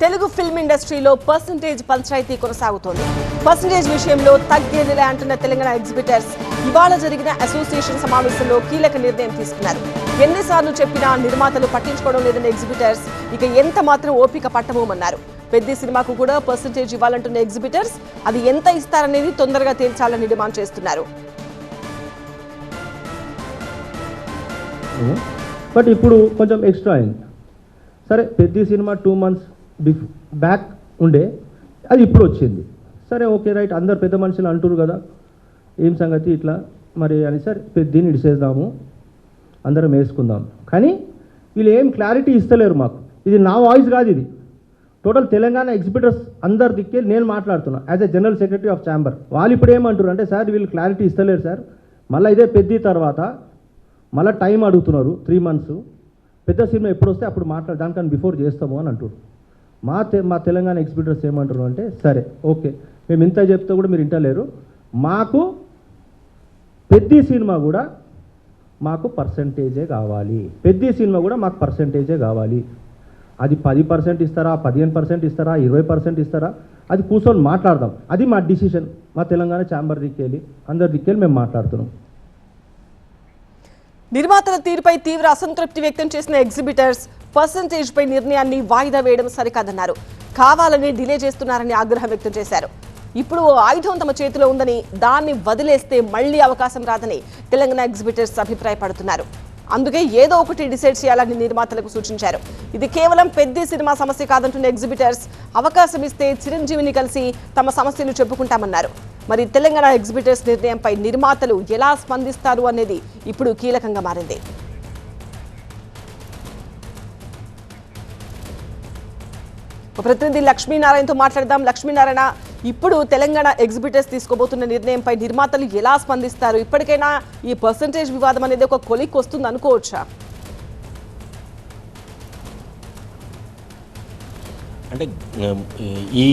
Telugu film ఇండస్ట్రీలో percentage panchayat కొనసాగుతోంది. Percentage విషయంలో తగ్గేదిలే అంటున్న తెలంగాణ ఎగ్జిబిటర్స్ ఇవాళ జరిగిన అసోసియేషన్ సమావేశంలో కీలక నిర్ణయం తీసుకున్నారు. ఎన్నిసార్లు చెప్పినా నిర్మాతలు పట్టించుకోవడం లేదన్న ఎగ్జిబిటర్స్ ఇక ఎంత మాత్రం ఓపిక పట్టబోమన్నారు. పెద్ద సినిమాకు కూడా పర్సంటేజ్ ఇవ్వాలంటున్న ఎగ్జిబిటర్స్ అది ఎంత ఇస్తారనేది తొందరగా తేల్చాలని డిమాండ్ చేస్తున్నారు. బట్ ఇప్పుడు కొంచెం ఎక్స్ట్రా అయింది. సరే పెద్ద సినిమా 2 months బ్యాక్ ఉండే అది ఇప్పుడు వచ్చింది. సరే ఓకే రైట్, అందరు పెద్ద మనుషులు అంటారు కదా ఏం సంగతి ఇట్లా మరి అని, సరే పెద్దని ఇడిసేద్దాము అందరం వేసుకుందాం. కానీ వీళ్ళు ఏం క్లారిటీ ఇస్తలేరు మాకు. ఇది నా వాయిస్ కాదు, ఇది టోటల్ తెలంగాణ ఎగ్జిబిటర్స్ అందరి దిక్కే నేను మాట్లాడుతున్నా as a general secretary of chamber. వాళ్ళు ఇప్పుడు ఏమంటారు అంటే, సార్ వీళ్ళు క్లారిటీ ఇస్తలేరు సార్, మళ్ళీ ఇదే పెద్ద తర్వాత మళ్ళీ టైం అడుగుతున్నారు 3 months, పెద్ద సినిమా ఎప్పుడు వస్తే అప్పుడు దానికన్నా బిఫోర్ చేస్తాము అని అంటారు. మా తెలంగాణ ఎగ్జిబిటర్స్ ఏమంటారు అంటే, సరే ఓకే మేము ఇంత చెప్తే కూడా మీరు ఇంటలేరు, మాకు పెద్ద సినిమా కూడా మాకు పర్సంటేజే కావాలి, పెద్ద సినిమా కూడా మాకు పర్సంటేజే కావాలి. అది 10% ఇస్తారా, 15% ఇస్తారా, 20% ఇస్తారా, అది కూర్చొని మాట్లాడదాం. అది మా డిసిషన్. మా తెలంగాణ ఛాంబర్ దిక్కెళ్ళి అందరి దిక్కెళ్ళి మేము మాట్లాడుతున్నాం. నిర్మాతల తీరుపై తీవ్ర అసంతృప్తి వ్యక్తం చేసిన ఎగ్జిబిటర్స్ పర్సంటేజ్ పై నిర్ణయాన్ని వాయిదా వేయడం సరికాదన్నారు. కావాలని డిలే చేస్తున్నారని ఆగ్రహం వ్యక్తం చేశారు. ఇప్పుడు ఆయుధం తమ చేతిలో ఉందని దాన్ని వదిలేస్తే మళ్లీ అవకాశం రాదని తెలంగాణ ఎగ్జిబిటర్స్ అభిప్రాయపడుతున్నారు. అందుకే ఏదో ఒకటి డిసైడ్ చేయాలని నిర్మాతలకు సూచించారు. ఇది కేవలం పెద్ద సినిమా సమస్య కాదంటున్న ఎగ్జిబిటర్స్ అవకాశం ఇస్తే చిరంజీవిని కలిసి తమ సమస్యలు చెప్పుకుంటామన్నారు. మరి తెలంగాణ ఎగ్జిబిటర్స్ నిర్ణయంపై నిర్మాతలు ఎలా స్పందిస్తారు అనేది ఇప్పుడు కీలకంగా మారింది. ప్రతినిధి లక్ష్మీనారాయణతో మాట్లాడదాం. లక్ష్మీనారాయణ, ఇప్పుడు తెలంగాణ ఎగ్జిబిటర్స్ తీసుకోబోతున్న నిర్ణయంపై నిర్మాతలు ఎలా స్పందిస్తారు? ఇప్పటికైనా ఈ పర్సంటేజ్ వివాదం అనేది ఒక కొలిక్ వస్తుంది అనుకోవచ్చా? అంటే ఈ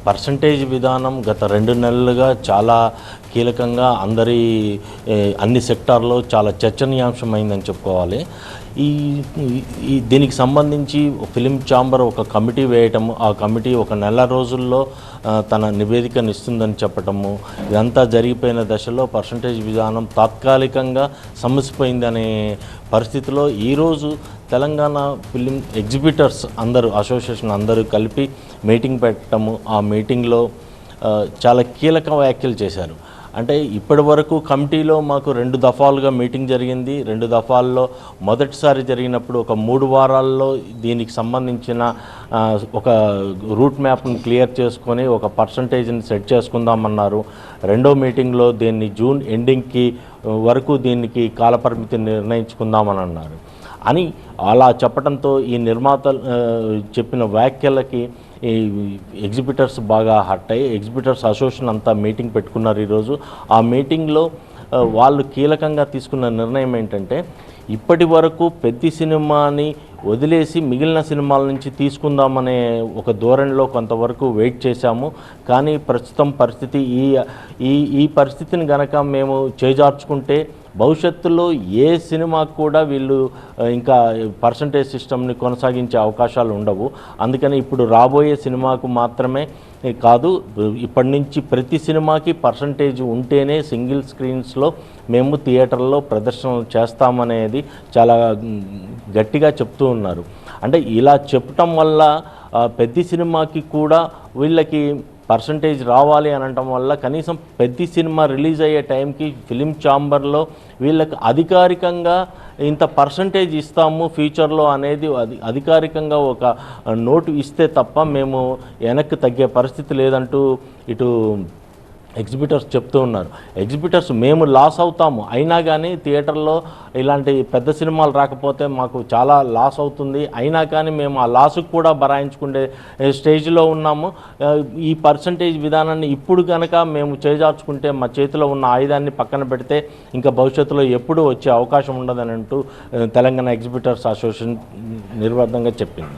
పర్సంటేజ్ విధానం గత 2 నెలలుగా చాలా కీలకంగా అన్ని సెక్టార్లో చాలా చర్చనీయాంశమైందని చెప్పుకోవాలి. దీనికి సంబంధించి ఫిలిం ఛాంబర్ ఒక కమిటీ వేయటము, ఆ కమిటీ 1 నెల రోజుల్లో తన నివేదికను ఇస్తుందని చెప్పటము, ఇదంతా జరిగిపోయిన దశలో పర్సంటేజ్ విధానం తాత్కాలికంగా సమసిపోయిందనే పరిస్థితిలో ఈరోజు తెలంగాణ ఫిలిం ఎగ్జిబిటర్స్ అసోసియేషన్ అందరూ కలిపి మీటింగ్ పెట్టడము, ఆ మీటింగ్లో చాలా కీలక వ్యాఖ్యలు చేశారు. అంటే ఇప్పటి వరకు కమిటీలో మాకు 2 దఫాలుగా మీటింగ్ జరిగింది. 2 దఫాల్లో మొదటిసారి జరిగినప్పుడు ఒక 3 వారాల్లో దీనికి సంబంధించిన ఒక రూట్ మ్యాప్ను క్లియర్ చేసుకొని ఒక పర్సంటేజ్ని సెట్ చేసుకుందామన్నారు. రెండో మీటింగ్లో దీన్ని జూన్ ఎండింగ్కి వరకు దీనికి కాలపరిమితి నిర్ణయించుకుందామని అన్నారు. అలా చెప్పడంతో ఈ నిర్మాతలు చెప్పిన వ్యాఖ్యలకి ఈ ఎగ్జిబిటర్స్ బాగా హర్ట్ అయ్యి ఎగ్జిబిటర్స్ అసోసియేషన్ అంతా మీటింగ్ పెట్టుకున్నారు ఈరోజు. ఆ మీటింగ్లో వాళ్ళు కీలకంగా తీసుకున్న నిర్ణయం ఏంటంటే, ఇప్పటి వరకు పెద్ద సినిమాని వదిలేసి మిగిలిన సినిమాల నుంచి తీసుకుందామనే ఒక ధోరణిలో కొంతవరకు వెయిట్ చేశాము. కానీ ప్రస్తుతం పరిస్థితి ఈ పరిస్థితిని గనక మేము చేజార్చుకుంటే భవిష్యత్తులో ఏ సినిమాకు కూడా వీళ్ళు ఇంకా పర్సంటేజ్ సిస్టమ్ని కొనసాగించే అవకాశాలు ఉండవు. అందుకని ఇప్పుడు రాబోయే సినిమాకు మాత్రమే కాదు, ఇప్పటి నుంచి ప్రతి సినిమాకి పర్సంటేజ్ ఉంటేనే సింగిల్ స్క్రీన్స్లో మేము థియేటర్లో ప్రదర్శనలు చేస్తామనేది చాలా గట్టిగా చెప్తూ ఉన్నారు. అంటే ఇలా చెప్పటం వల్ల పెద్ద సినిమాకి కూడా వీళ్ళకి పర్సంటేజ్ రావాలి అనటం వల్ల కనీసం పెద్ద సినిమా రిలీజ్ అయ్యే టైంకి ఫిలిం ఛాంబర్లో వీళ్ళకి అధికారికంగా ఇంత పర్సంటేజ్ ఇస్తాము ఫ్యూచర్లో అనేది అధికారికంగా ఒక నోటు ఇస్తే తప్ప మేము వెనక్కి తగ్గే పరిస్థితి లేదంటూ ఇటు ఎగ్జిబిటర్స్ చెప్తూ ఉన్నారు. ఎగ్జిబిటర్స్ మేము లాస్ అవుతాము, అయినా కానీ థియేటర్లో ఇలాంటి పెద్ద సినిమాలు రాకపోతే మాకు చాలా లాస్ అవుతుంది, అయినా కానీ మేము ఆ లాసుకు కూడా బరాయించుకునే స్టేజ్లో ఉన్నాము. ఈ పర్సంటేజ్ విధానాన్ని ఇప్పుడు కనుక మేము చేజార్చుకుంటే మా చేతిలో ఉన్న ఆయుధాన్ని పక్కన పెడితే ఇంకా భవిష్యత్తులో ఎప్పుడూ వచ్చే అవకాశం ఉండదని అంటూ తెలంగాణ ఎగ్జిబిటర్స్ అసోసియేషన్ నిర్వాదంగా చెప్పింది.